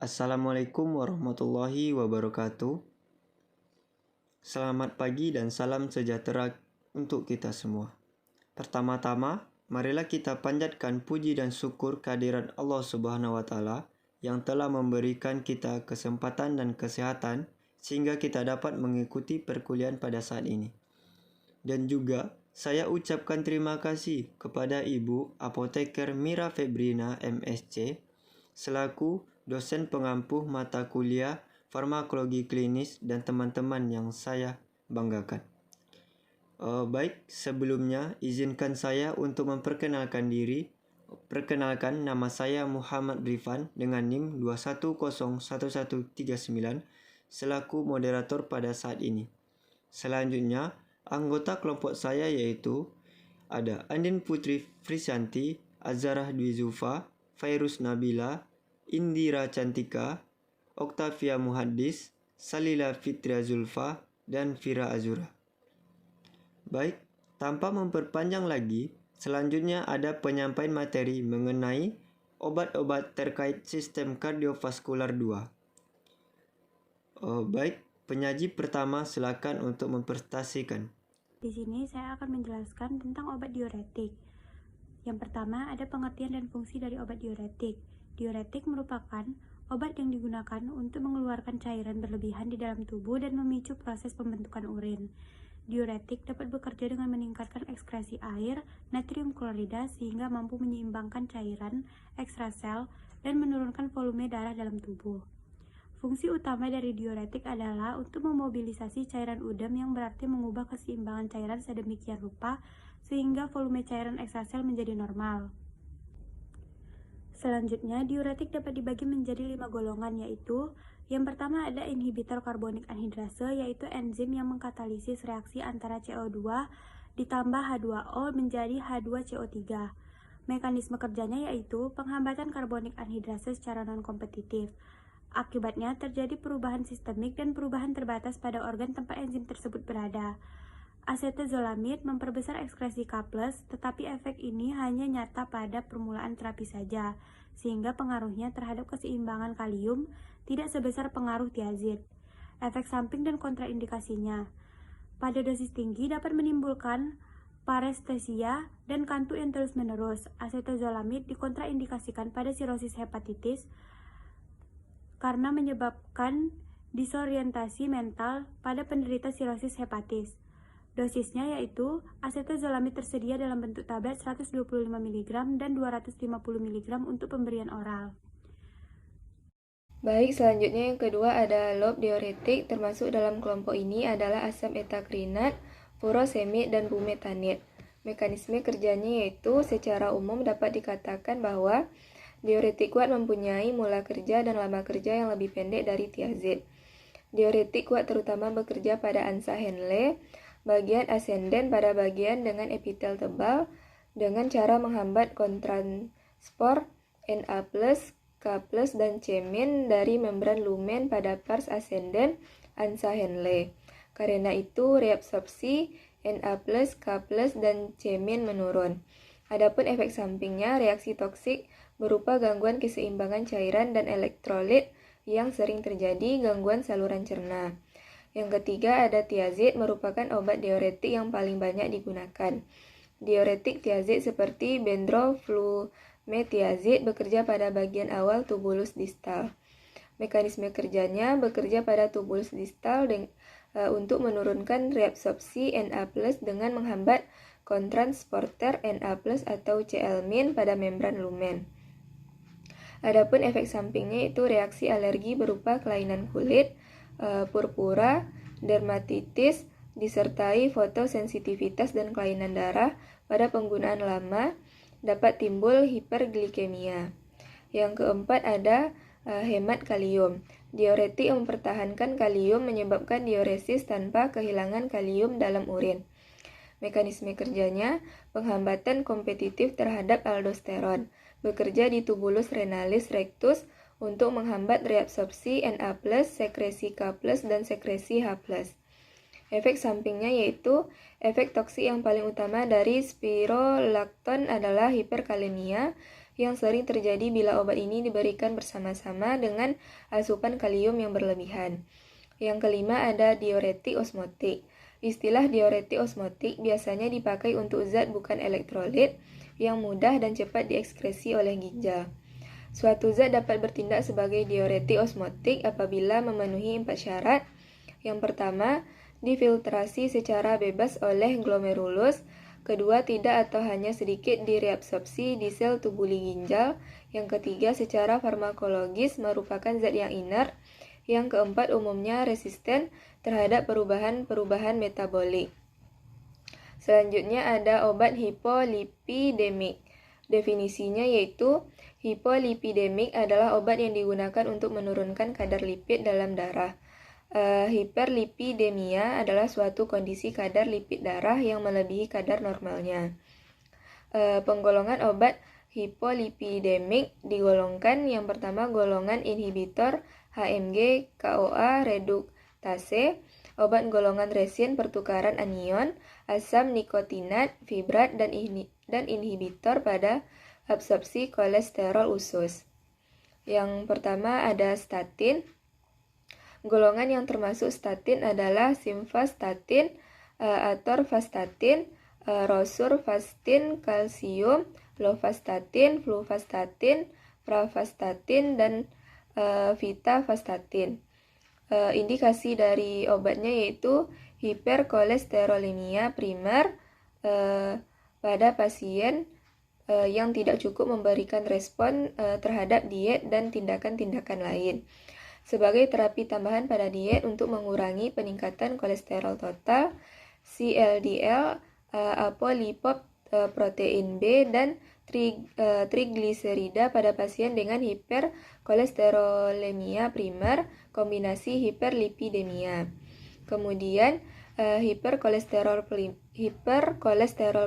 Assalamualaikum warahmatullahi wabarakatuh. Selamat pagi dan salam sejahtera untuk kita semua. Pertama-tama, marilah kita panjatkan puji dan syukur kehadiran Allah Subhanahu wa taala yang telah memberikan kita kesempatan dan kesehatan sehingga kita dapat mengikuti perkuliahan pada saat ini. Dan juga saya ucapkan terima kasih kepada Ibu Apoteker Mira Febrina MSc selaku dosen pengampuh mata kuliah farmakologi klinis dan teman-teman yang saya banggakan. Baik, sebelumnya izinkan saya untuk memperkenalkan diri. Perkenalkan, nama saya Muhammad Rifan dengan NIM 2101139 selaku moderator pada saat ini. Selanjutnya, anggota kelompok saya yaitu ada Andin Putri Frisanti, Azharah Dwi Zulfa, Fairuz Nabila, Indira Cantika, Oktavia Muhaddis, Salila Fitria Zulfa, dan Fira Azura. Baik, tanpa memperpanjang lagi, selanjutnya ada penyampaian materi mengenai obat-obat terkait sistem kardiovaskular 2. Baik, penyaji pertama silakan untuk mempresentasikan. Di sini saya akan menjelaskan tentang obat diuretik. Yang pertama ada pengertian dan fungsi dari obat diuretik. Diuretik merupakan obat yang digunakan untuk mengeluarkan cairan berlebihan di dalam tubuh dan memicu proses pembentukan urin. Diuretik dapat bekerja dengan meningkatkan ekskresi air, natrium klorida sehingga mampu menyeimbangkan cairan ekstrasel dan menurunkan volume darah dalam tubuh. Fungsi utama dari diuretik adalah untuk memobilisasi cairan udem yang berarti mengubah keseimbangan cairan sedemikian rupa sehingga volume cairan ekstrasel menjadi normal. Selanjutnya, diuretik dapat dibagi menjadi 5 golongan, yaitu yang pertama ada inhibitor karbonik anhidrase, yaitu enzim yang mengkatalisis reaksi antara CO2 ditambah H2O menjadi H2CO3. Mekanisme kerjanya yaitu penghambatan karbonik anhidrase secara non-kompetitif. Akibatnya terjadi perubahan sistemik dan perubahan terbatas pada organ tempat enzim tersebut berada. Asetozolamid memperbesar ekskresi K+, tetapi efek ini hanya nyata pada permulaan terapi saja, sehingga pengaruhnya terhadap keseimbangan kalium tidak sebesar pengaruh tiazid. Efek samping dan kontraindikasinya. Pada dosis tinggi dapat menimbulkan parestesia dan kantuk yang terus-menerus. Asetozolamid dikontraindikasikan pada sirosis hepatitis karena menyebabkan disorientasi mental pada penderita sirosis hepatis. Dosisnya yaitu asetozolamid tersedia dalam bentuk tablet 125 mg dan 250 mg untuk pemberian oral. Baik, selanjutnya yang kedua ada lob diuretik, termasuk dalam kelompok ini adalah asam etakrinat, furosemid, dan bumetanid. Mekanisme kerjanya yaitu secara umum dapat dikatakan bahwa diuretik kuat mempunyai mula kerja dan lama kerja yang lebih pendek dari tiazid. Diuretik kuat terutama bekerja pada ansa Henle, bagian asenden pada bagian dengan epitel tebal dengan cara menghambat kontransport Na+, K+, dan C- dari membran lumen pada pars asenden ansa Henle. Karena itu reabsorpsi Na+, K+, dan C- menurun. Adapun efek sampingnya reaksi toksik berupa gangguan keseimbangan cairan dan elektrolit yang sering terjadi, gangguan saluran cerna. Yang ketiga ada tiazid, merupakan obat diuretik yang paling banyak digunakan. Diuretik tiazid seperti bendroflumethiazid bekerja pada bagian awal tubulus distal. Mekanisme kerjanya bekerja pada tubulus distal untuk menurunkan reabsorpsi Na+ dengan menghambat kontransporter Na+ atau Cl- pada membran lumen. Adapun efek sampingnya itu reaksi alergi berupa kelainan kulit, purpura, dermatitis, disertai fotosensitivitas dan kelainan darah. Pada penggunaan lama dapat timbul hiperglikemia. Yang keempat ada hemat kalium. Diuretik yang mempertahankan kalium menyebabkan diuresis tanpa kehilangan kalium dalam urin. Mekanisme kerjanya penghambatan kompetitif terhadap aldosteron. Bekerja di tubulus renalis rectus untuk menghambat reabsorpsi Na+, sekresi K+, dan sekresi H+. Efek sampingnya yaitu efek toksik yang paling utama dari spirolakton adalah hiperkalemia, yang sering terjadi bila obat ini diberikan bersama-sama dengan asupan kalium yang berlebihan. Yang kelima ada diuretik osmotik. Istilah diuretik osmotik biasanya dipakai untuk zat bukan elektrolit yang mudah dan cepat diekskresi oleh ginjal. Suatu zat dapat bertindak sebagai diuretik osmotik apabila memenuhi 4 syarat. Yang pertama, difiltrasi secara bebas oleh glomerulus. Kedua, tidak atau hanya sedikit direabsorpsi di sel tubuli ginjal. Yang ketiga, secara farmakologis merupakan zat yang inert. Yang keempat, umumnya resisten terhadap perubahan-perubahan metabolik. Selanjutnya ada obat hipolipidemik. Definisinya yaitu hipolipidemik adalah obat yang digunakan untuk menurunkan kadar lipid dalam darah. Hiperlipidemia adalah suatu kondisi kadar lipid darah yang melebihi kadar normalnya. Penggolongan obat hipolipidemik digolongkan yang pertama golongan inhibitor HMG CoA reduktase, obat golongan resin pertukaran anion, asam nikotinat, fibrat, dan inhibitor pada absorpsi kolesterol usus. Yang pertama ada statin. Golongan yang termasuk statin adalah simvastatin, atorvastatin, rosurvastatin, kalsium, lovastatin, fluvastatin, pravastatin, dan vitavastatin. Indikasi dari obatnya yaitu hiperkolesterolemia primer pada pasien yang tidak cukup memberikan respon terhadap diet dan tindakan-tindakan lain. Sebagai terapi tambahan pada diet untuk mengurangi peningkatan kolesterol total, CLDL, apolipoprotein B, dan trigliserida pada pasien dengan hiperkolesterolemia primer, kombinasi hiperlipidemia. Kemudian hiperkolesterol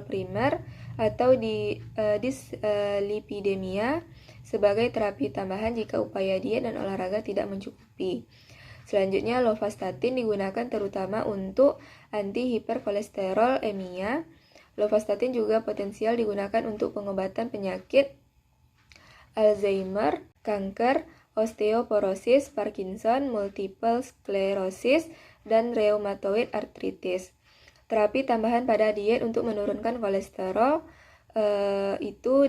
primer atau dislipidemia sebagai terapi tambahan jika upaya diet dan olahraga tidak mencukupi. Selanjutnya, lovastatin digunakan terutama untuk anti-hiperkolesterolemia. Lovastatin juga potensial digunakan untuk pengobatan penyakit Alzheimer, kanker, osteoporosis, Parkinson, multiple sclerosis, dan rheumatoid arthritis. Terapi tambahan pada diet untuk menurunkan kolesterol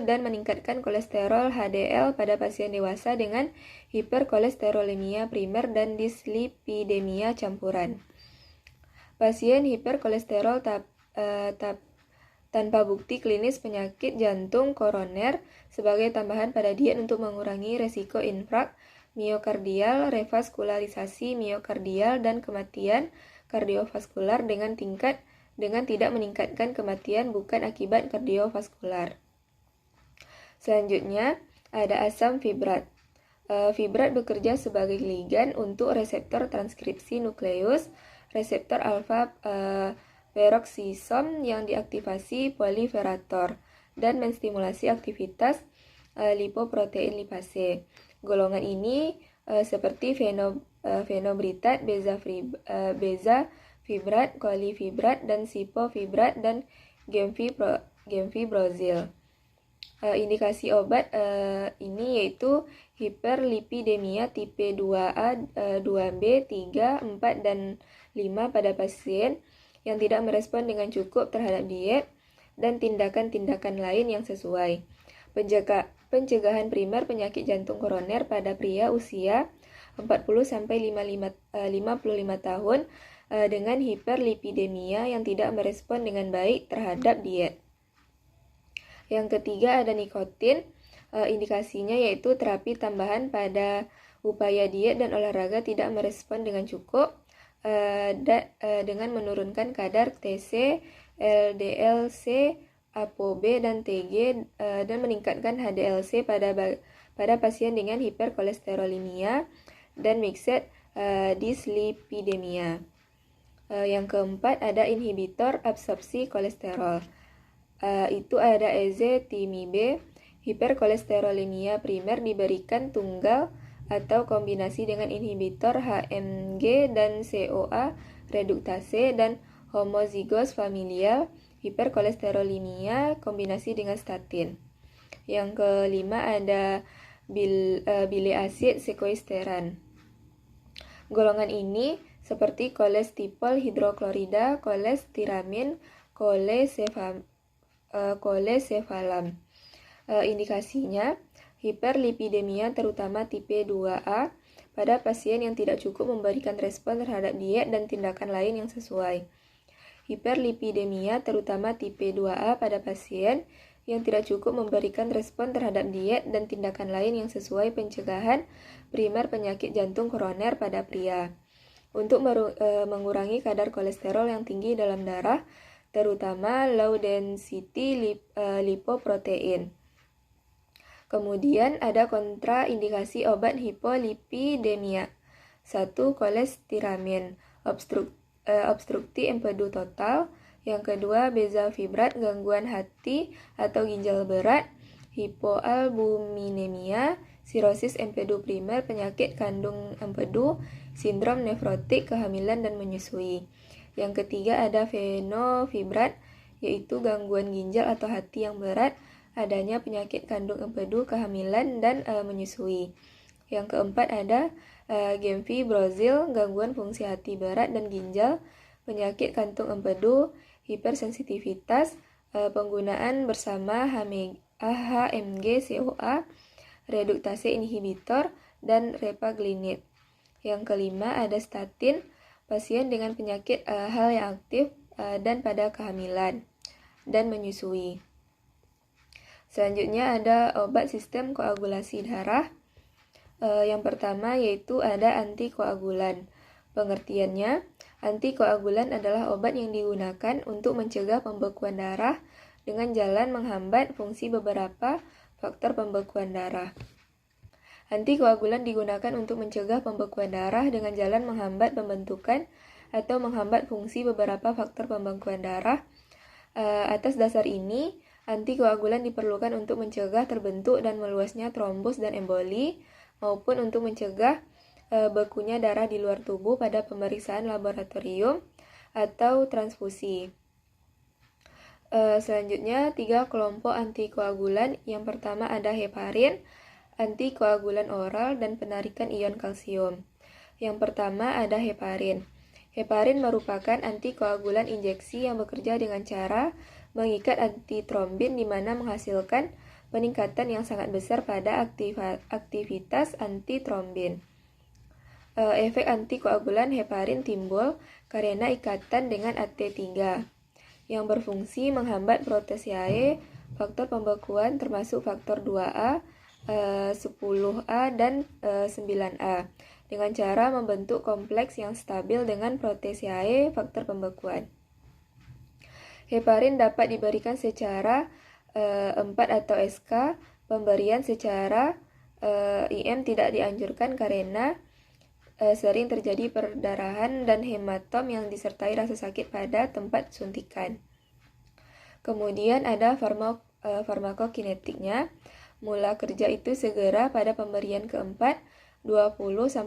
dan meningkatkan kolesterol HDL pada pasien dewasa dengan hiperkolesterolemia primer dan dislipidemia campuran. Pasien hiperkolesterol tanpa bukti klinis penyakit jantung koroner sebagai tambahan pada diet untuk mengurangi resiko infrak miokardial, revaskularisasi miokardial, dan kematian kardiovaskular dengan tidak meningkatkan kematian bukan akibat kardiovaskular. Selanjutnya, ada asam fibrat. Fibrat bekerja sebagai ligan untuk reseptor transkripsi nukleus, reseptor alfa peroksisom yang diaktifasi poliferator, dan menstimulasi aktivitas lipoprotein lipase. Golongan ini seperti fenobritat, bezafibrat, kolifibrat, dan sipofibrat, dan gemfibrozil. Indikasi obat ini yaitu hiperlipidemia tipe 2A, 2B, 3, 4, dan 5 pada pasien yang tidak merespon dengan cukup terhadap diet dan tindakan-tindakan lain yang sesuai. Pencegahan primer penyakit jantung koroner pada pria usia 40-55 tahun dengan hiperlipidemia yang tidak merespon dengan baik terhadap diet. Yang ketiga ada nikotin. Indikasinya yaitu terapi tambahan pada upaya diet dan olahraga tidak merespon dengan cukup dengan menurunkan kadar TC, LDL-C, ApoB, dan TG dan meningkatkan HDL-C pada pasien dengan hiperkolesterolemia dan mixed dislipidemia. Yang keempat ada inhibitor absorpsi kolesterol. Itu ada ezetimibe. Hiperkolesterolemia primer diberikan tunggal atau kombinasi dengan inhibitor HMG dan CoA reduktase, dan homozigos familial hiperkolesterolemia kombinasi dengan statin. Yang kelima ada bile asid sequesteran. Golongan ini seperti kolestipol hidroklorida, kolestiramin, kolesefalam. Indikasinya hiperlipidemia terutama tipe 2A pada pasien yang tidak cukup memberikan respon terhadap diet dan tindakan lain yang sesuai. Hiperlipidemia terutama tipe 2A pada pasien yang tidak cukup memberikan respon terhadap diet dan tindakan lain yang sesuai pencegahan primer penyakit jantung koroner pada pria. Untuk mengurangi kadar kolesterol yang tinggi dalam darah, terutama low density lipoprotein. Kemudian ada kontraindikasi obat hipolipidemia. 1. Kolestiramin, obstrukti empedu total. Yang kedua, bezafibrat, gangguan hati atau ginjal berat, hipoalbuminemia, sirosis empedu primer, penyakit kandung empedu, sindrom nefrotik, kehamilan dan menyusui. Yang ketiga ada fenofibrat, yaitu gangguan ginjal atau hati yang berat, adanya penyakit kandung empedu, kehamilan dan menyusui. Yang keempat ada gemfibrozil, gangguan fungsi hati berat dan ginjal, penyakit kantung empedu, hipersensitivitas, penggunaan bersama HMG CoA, reduktase inhibitor, dan repaglinid. Yang kelima ada statin, pasien dengan penyakit hal yang aktif dan pada kehamilan dan menyusui. Selanjutnya ada obat sistem koagulasi darah. Yang pertama yaitu ada antikoagulan. Pengertiannya, antikoagulan adalah obat yang digunakan untuk mencegah pembekuan darah dengan jalan menghambat fungsi beberapa faktor pembekuan darah. Antikoagulan digunakan untuk mencegah pembekuan darah dengan jalan menghambat pembentukan atau menghambat fungsi beberapa faktor pembekuan darah. Atas dasar ini, antikoagulan diperlukan untuk mencegah terbentuk dan meluasnya trombus dan emboli, maupun untuk mencegah bekunya darah di luar tubuh pada pemeriksaan laboratorium atau transfusi. Selanjutnya, 3 kelompok antikoagulan. Yang pertama ada heparin, antikoagulan oral, dan penarikan ion kalsium. Yang pertama ada heparin. Heparin merupakan antikoagulan injeksi yang bekerja dengan cara mengikat antitrombin di mana menghasilkan peningkatan yang sangat besar pada aktivitas antitrombin. Efek antikoagulan heparin timbul karena ikatan dengan AT3 yang berfungsi menghambat protesiae faktor pembekuan termasuk faktor 2A, 10A, dan 9A dengan cara membentuk kompleks yang stabil dengan protesiae faktor pembekuan. Heparin dapat diberikan secara 4 atau SK. Pemberian secara IM tidak dianjurkan karena sering terjadi perdarahan dan hematom yang disertai rasa sakit pada tempat suntikan. Kemudian ada farmakokinetiknya. Mula kerja itu segera pada pemberian keempat, 20-60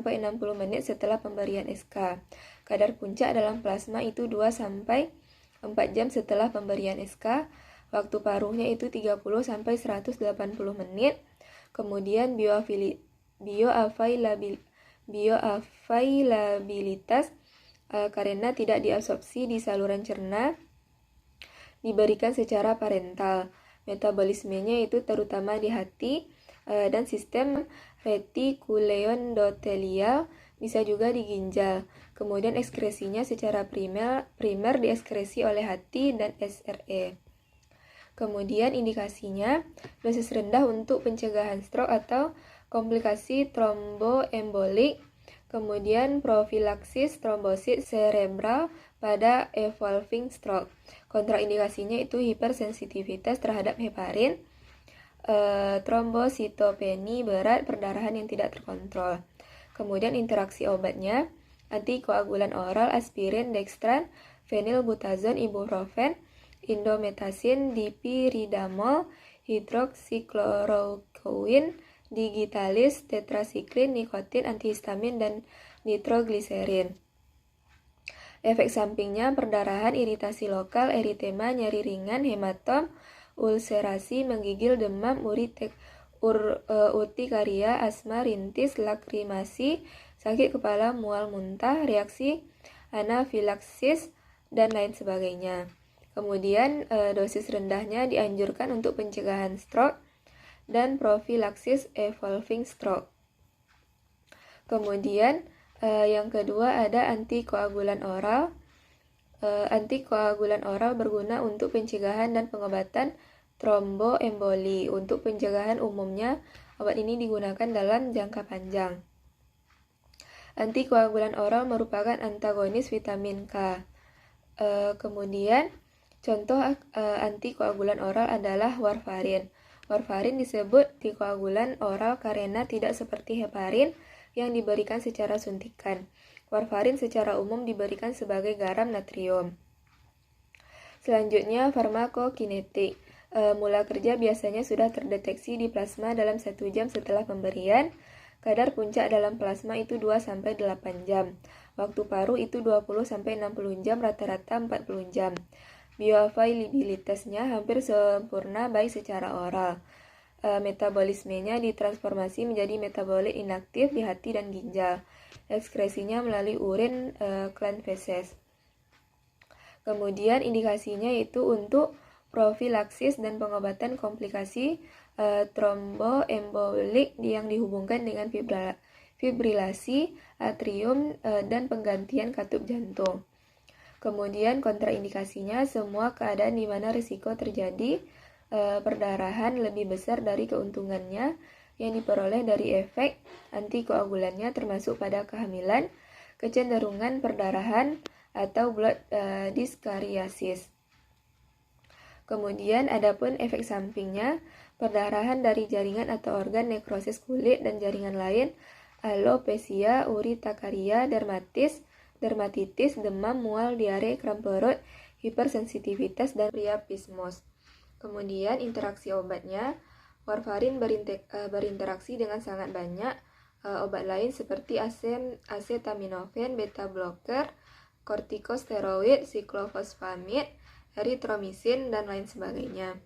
menit setelah pemberian SK. Kadar puncak dalam plasma itu 2-4 jam setelah pemberian SK. Waktu paruhnya itu 30-180 menit. Kemudian bioavailabilitas karena tidak diabsorpsi di saluran cerna, diberikan secara parental. Metabolismenya itu terutama di hati dan sistem retikuleendotelial, bisa juga di ginjal. Kemudian ekskresinya secara primer dieskresi oleh hati dan SRE. Kemudian indikasinya dosis rendah untuk pencegahan stroke atau komplikasi tromboembolik. Kemudian profilaksis trombosit cerebral pada evolving stroke. Kontraindikasinya itu hipersensitivitas terhadap heparin, trombositopeni berat, perdarahan yang tidak terkontrol. Kemudian interaksi obatnya, antikoagulan oral, aspirin, dextran, fenilbutazon, ibuprofen, indometasin, dipiridamol, hidroksikloroquine, digitalis, tetrasiklin, nikotin, antihistamin, dan nitrogliserin. Efek sampingnya perdarahan, iritasi lokal, eritema, nyeri ringan, hematom, ulserasi, menggigil, demam, urtikaria, asma, rintis, lakrimasi, sakit kepala, mual, muntah, reaksi anafilaksis, dan lain sebagainya. Kemudian dosis rendahnya dianjurkan untuk pencegahan stroke dan profilaksis evolving stroke. Kemudian yang kedua ada antikoagulan oral. Antikoagulan oral berguna untuk pencegahan dan pengobatan tromboemboli. Untuk pencegahan umumnya, obat ini digunakan dalam jangka panjang. Antikoagulan oral merupakan antagonis vitamin K. Kemudian, contoh antikoagulan oral adalah warfarin. Warfarin disebut antikoagulan oral karena tidak seperti heparin yang diberikan secara suntikan. Warfarin secara umum diberikan sebagai garam natrium. Selanjutnya, farmakokinetik. Mula kerja biasanya sudah terdeteksi di plasma dalam 1 jam setelah pemberian. Kadar puncak dalam plasma itu 2-8 jam. Waktu paruh itu 20-60 jam, rata-rata 40 jam. Bioavailabilitasnya hampir sempurna baik secara oral. Metabolismenya ditransformasi menjadi metabolit inaktif di hati dan ginjal. Ekskresinya melalui urin, gland feses. Kemudian indikasinya yaitu untuk profilaksis dan pengobatan komplikasi tromboembolik yang dihubungkan dengan fibrilasi atrium dan penggantian katup jantung. Kemudian kontraindikasinya semua keadaan di mana risiko terjadi perdarahan lebih besar dari keuntungannya yang diperoleh dari efek antikoagulannya, termasuk pada kehamilan, kecenderungan perdarahan, atau blood dyschariasis. Kemudian adapun efek sampingnya, perdarahan dari jaringan atau organ, nekrosis kulit dan jaringan lain, alopecia, urtikaria, dermatitis, demam, mual, diare, kram perut, hipersensitivitas, dan priapismus. Kemudian interaksi obatnya, warfarin berinteraksi dengan sangat banyak obat lain seperti acetaminophen, beta blocker, kortikosteroid, siklofosfamid, eritromisin, dan lain sebagainya.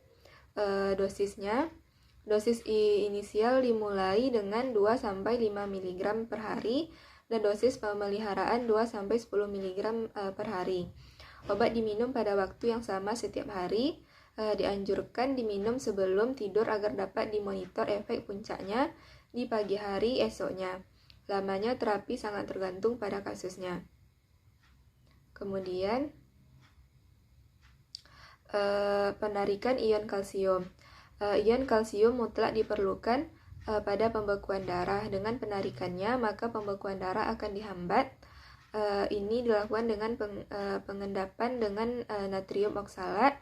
Dosisnya, dosis inisial dimulai dengan 2-5 mg per hari dan dosis pemeliharaan 2-10 mg per hari. Obat diminum pada waktu yang sama setiap hari. Dianjurkan diminum sebelum tidur agar dapat dimonitor efek puncaknya di pagi hari esoknya. Lamanya terapi sangat tergantung pada kasusnya. Kemudian penarikan ion kalsium. Ion kalsium mutlak diperlukan pada pembekuan darah. Dengan penarikannya, maka pembekuan darah akan dihambat. Ini dilakukan dengan pengendapan dengan natrium oksalat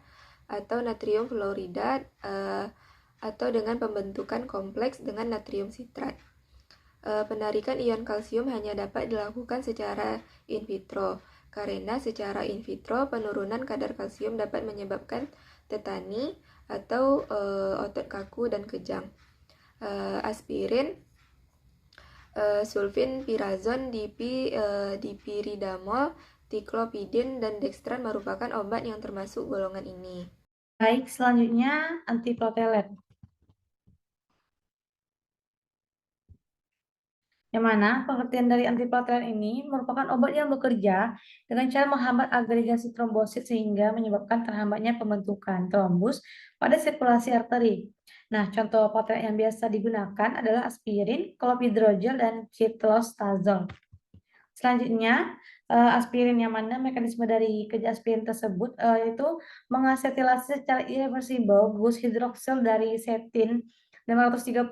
atau natrium fluorida atau dengan pembentukan kompleks dengan natrium sitrat. Penarikan ion kalsium hanya dapat dilakukan secara in vitro, karena secara in vitro penurunan kadar kalsium dapat menyebabkan tetani atau otot kaku dan kejang. Aspirin, sulfinpirazon, dipiridamol, tiklopidin, dan dextran merupakan obat yang termasuk golongan ini. Baik, selanjutnya antiplatelet. Yang mana pengertian dari antiplatelet ini merupakan obat yang bekerja dengan cara menghambat agregasi trombosit sehingga menyebabkan terhambatnya pembentukan trombus pada sirkulasi arteri. Nah, contoh platelet yang biasa digunakan adalah aspirin, clopidogrel, dan citalostazol. Selanjutnya, aspirin, yang mana mekanisme dari kerja aspirin tersebut yaitu mengasetilasi secara irreversibel gus hidroksil dari setin 530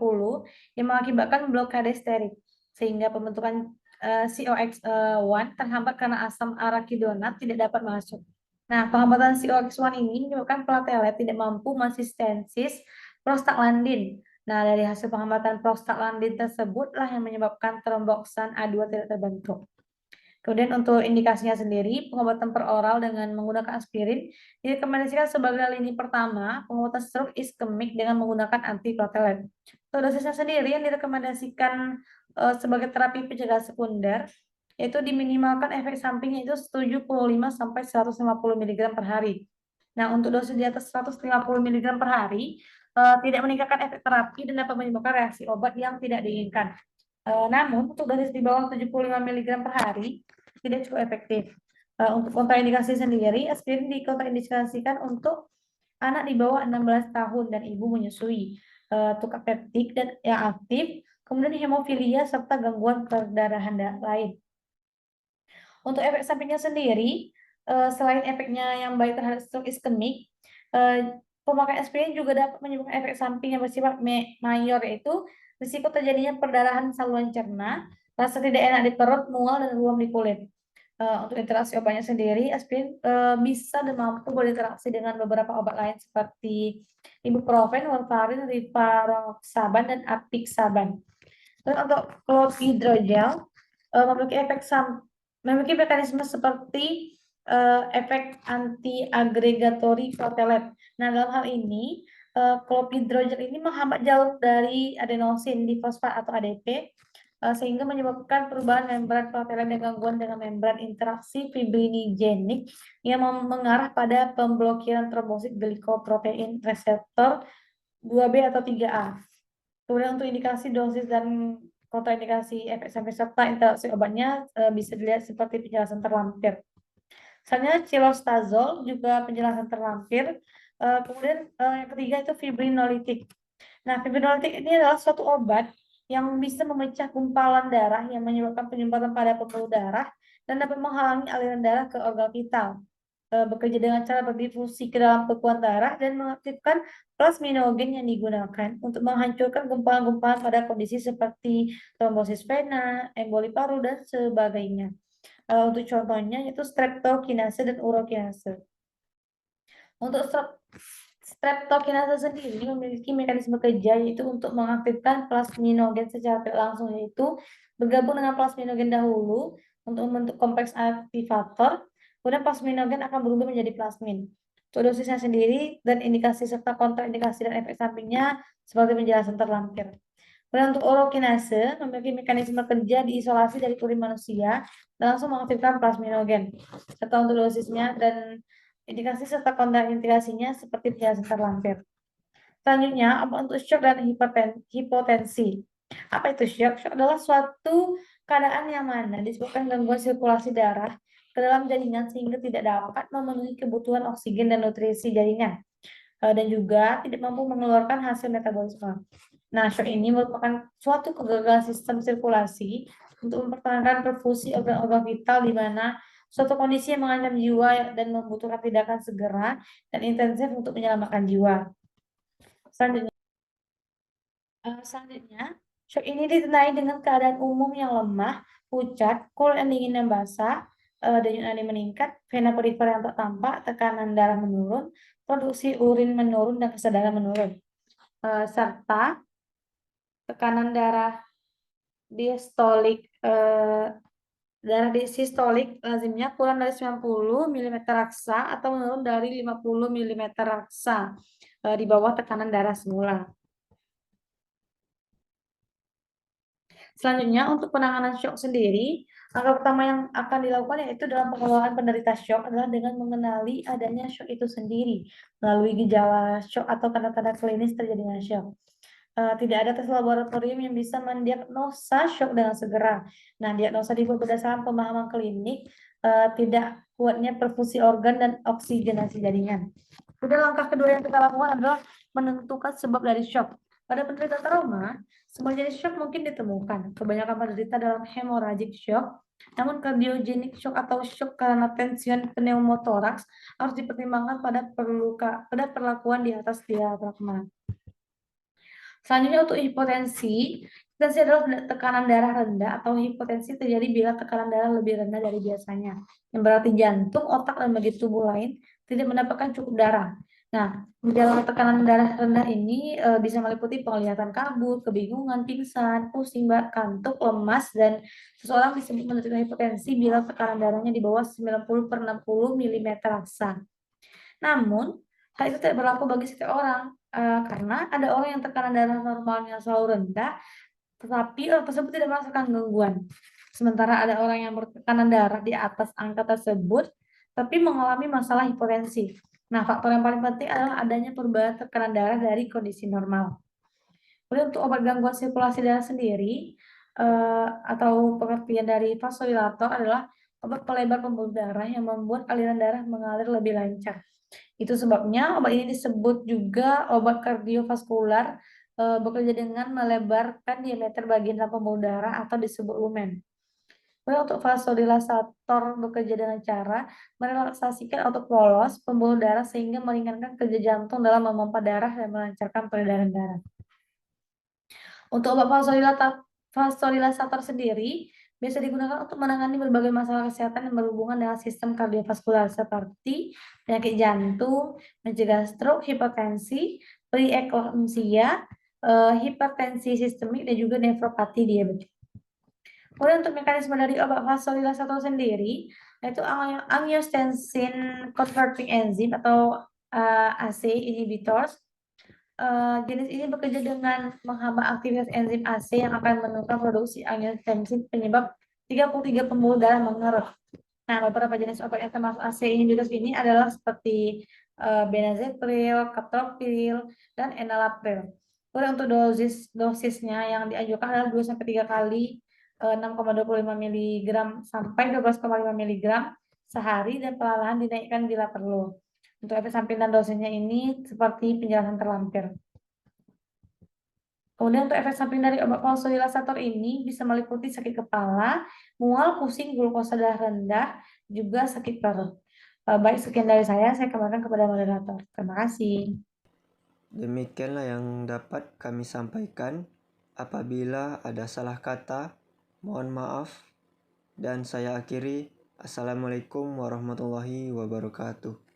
yang mengakibatkan blokade sterik, sehingga pembentukan COX-1 terhambat karena asam arakidonat tidak dapat masuk. Nah, penghambatan COX-1 ini menyebabkan platelet tidak mampu mensintesis prostaglandin. Nah, dari hasil penghambatan prostaglandin tersebutlah yang menyebabkan tromboksan A2 tidak terbentuk. Kemudian untuk indikasinya sendiri, pengobatan peroral dengan menggunakan aspirin direkomendasikan sebagai lini pertama pengobatan stroke iskemik dengan menggunakan antiplatelet. Untuk dosisnya sendiri yang direkomendasikan sebagai terapi pencegahan sekunder, yaitu diminimalkan efek sampingnya itu 75-150 mg per hari. Nah, untuk dosis di atas 150 mg per hari tidak meningkatkan efek terapi dan dapat menyebabkan reaksi obat yang tidak diinginkan. Namun, untuk dosis di bawah 75 mg per hari tidak cukup efektif. Untuk kontraindikasi sendiri, aspirin dikontraindikasikan untuk anak di bawah 16 tahun dan ibu menyusui, tukar peptik dan yang aktif, kemudian hemofilia serta gangguan perdarahan lain. Untuk efek sampingnya sendiri, selain efeknya yang baik terhadap stroke iskemik, pemakaian aspirin juga dapat menyebabkan efek samping yang bersifat mayor, yaitu risiko terjadinya perdarahan saluran cerna, rasa tidak enak di perut, mual, dan ruam di kulit. Untuk interaksi obatnya sendiri, aspirin bisa dan mampu berinteraksi dengan beberapa obat lain seperti ibuprofen, warfarin, rivaroxaban, dan apixaban. Dan untuk clopidogrel memiliki mekanisme seperti efek anti-agregatory protelet. Nah, dalam hal ini, clopidogrel ini menghambat jalur dari adenosin di fosfat atau ADP, sehingga menyebabkan perubahan membran protein dan gangguan dengan membran interaksi fibrinogenik yang mengarah pada pemblokiran trombosit glikoprotein reseptor 2B atau 3A. Kemudian untuk indikasi dosis dan kontraindikasi efek samping serta interaksi obatnya bisa dilihat seperti penjelasan terlampir. Selanjutnya cilostazol juga penjelasan terlampir. Kemudian yang ketiga itu fibrinolitik. Nah, fibrinolitik ini adalah suatu obat yang bisa memecah gumpalan darah yang menyebabkan penyumbatan pada pembuluh darah dan dapat menghalangi aliran darah ke organ vital. Bekerja dengan cara berdifusi ke dalam bekuan darah dan mengaktifkan plasminogen yang digunakan untuk menghancurkan gumpalan-gumpalan pada kondisi seperti trombosis vena, emboli paru, dan sebagainya. Untuk contohnya yaitu streptokinase dan urokinase. Untuk streptokinase sendiri memiliki mekanisme kerja yaitu untuk mengaktifkan plasminogen secara tidak langsung, yaitu bergabung dengan plasminogen dahulu untuk membentuk kompleks aktivator, kemudian plasminogen akan berubah menjadi plasmin. Untuk dosisnya sendiri dan indikasi serta kontraindikasi dan efek sampingnya seperti penjelasan terlampir. Kemudian untuk urokinase memiliki mekanisme kerja diisolasi dari urin manusia dan langsung mengaktifkan plasminogen. Serta untuk dosisnya dan indikasi serta kontraindikasinya seperti penjelasan terlampir. Selanjutnya, apa untuk shock dan hipotensi? Apa itu shock? Shock adalah suatu keadaan yang mana disebabkan gangguan sirkulasi darah ke dalam jaringan sehingga tidak dapat memenuhi kebutuhan oksigen dan nutrisi jaringan, dan juga tidak mampu mengeluarkan hasil metabolisme. Nah, shock ini merupakan suatu kegagalan sistem sirkulasi untuk mempertahankan perfusi organ-organ vital di mana suatu kondisi yang mengancam jiwa dan membutuhkan tindakan segera dan intensif untuk menyelamatkan jiwa. Selanjutnya, shock ini ditandai dengan keadaan umum yang lemah, pucat, cool dan dingin dan basah, denyut nadi meningkat, vena perifer yang tak tampak, tekanan darah menurun, produksi urin menurun dan kesadaran menurun, serta tekanan darah diastolik darah sistolik lazimnya kurang dari 90 mm raksa atau menurun dari 50 mm raksa di bawah tekanan darah semula. Selanjutnya, untuk penanganan shock sendiri, langkah pertama yang akan dilakukan yaitu dalam pengelolaan penderita shock adalah dengan mengenali adanya shock itu sendiri melalui gejala shock atau tanda-tanda klinis terjadinya shock. Tidak ada tes laboratorium yang bisa mendiagnosa shock dengan segera. Nah, diagnosa dibuat berdasarkan pemahaman klinik, tidak kuatnya perfusi organ dan oksigenasi jaringan. Kemudian langkah kedua yang kita lakukan adalah menentukan sebab dari shock. Pada penderita trauma, semua jenis shock mungkin ditemukan. Kebanyakan penderita dalam hemorrhagic shock, namun cardiogenic shock atau shock karena tension pneumotoraks harus dipertimbangkan pada perlakuan di atas diafragma. Selanjutnya untuk hipotensi adalah tekanan darah rendah atau hipotensi terjadi bila tekanan darah lebih rendah dari biasanya. Yang berarti jantung, otak, dan bagian tubuh lain tidak mendapatkan cukup darah. Nah, gejala tekanan darah rendah ini bisa meliputi penglihatan kabur, kebingungan, pingsan, pusing, kantuk, lemas, dan seseorang disebut menderita hipotensi bila tekanan darahnya di bawah 90/60 mm raksa. Namun, hal itu tidak berlaku bagi setiap orang, karena ada orang yang tekanan darah normalnya selalu rendah, tetapi orang tersebut tidak merasakan gangguan. Sementara ada orang yang bertekanan darah di atas angka tersebut, tapi mengalami masalah hipotensi. Nah, faktor yang paling penting adalah adanya perubahan tekanan darah dari kondisi normal. Kemudian untuk obat gangguan sirkulasi darah sendiri, atau pengertian dari vasodilator adalah obat pelebar pembuluh darah yang membuat aliran darah mengalir lebih lancar. Itu sebabnya obat ini disebut juga obat kardiovaskular, bekerja dengan melebarkan diameter bagian dalam pembuluh darah atau disebut lumen. Kemudian untuk vasodilator bekerja dengan cara merelaksasikan otot polos pembuluh darah sehingga meringankan kerja jantung dalam memompa darah dan melancarkan peredaran darah. Untuk obat vasodilator sendiri biasa digunakan untuk menangani berbagai masalah kesehatan yang berhubungan dengan sistem kardiovaskular seperti penyakit jantung, mencegah stroke, hipertensi, preeklamsia, hipertensi sistemik dan juga nefropati diabetes. Kemudian untuk mekanisme dari obat vasodilator sendiri, yaitu angiotensin converting enzyme atau AC inhibitors. Jenis ini bekerja dengan menghambat aktivitas enzim AC yang akan menurunkan produksi angiotensin penyebab 33 pembuluh darah mengerut. Nah, beberapa jenis obat yang termasuk AC inhibitors ini adalah seperti benazepril, captopril, dan enalapril. Kemudian untuk dosisnya yang dianjurkan adalah 2-3 kali 6,25 mg sampai 12,5 mg sehari dan perlahan dinaikkan bila perlu. Untuk efek samping dan dosisnya ini seperti penjelasan terlampir. Kemudian untuk efek samping dari obat vasodilator ini bisa meliputi sakit kepala, mual, pusing, glukosa darah rendah, juga sakit perut. Baik, sekian dari saya kembalikan kepada moderator. Terima kasih. Demikianlah yang dapat kami sampaikan. Apabila ada salah kata, mohon maaf. Dan saya akhiri. Assalamualaikum warahmatullahi wabarakatuh.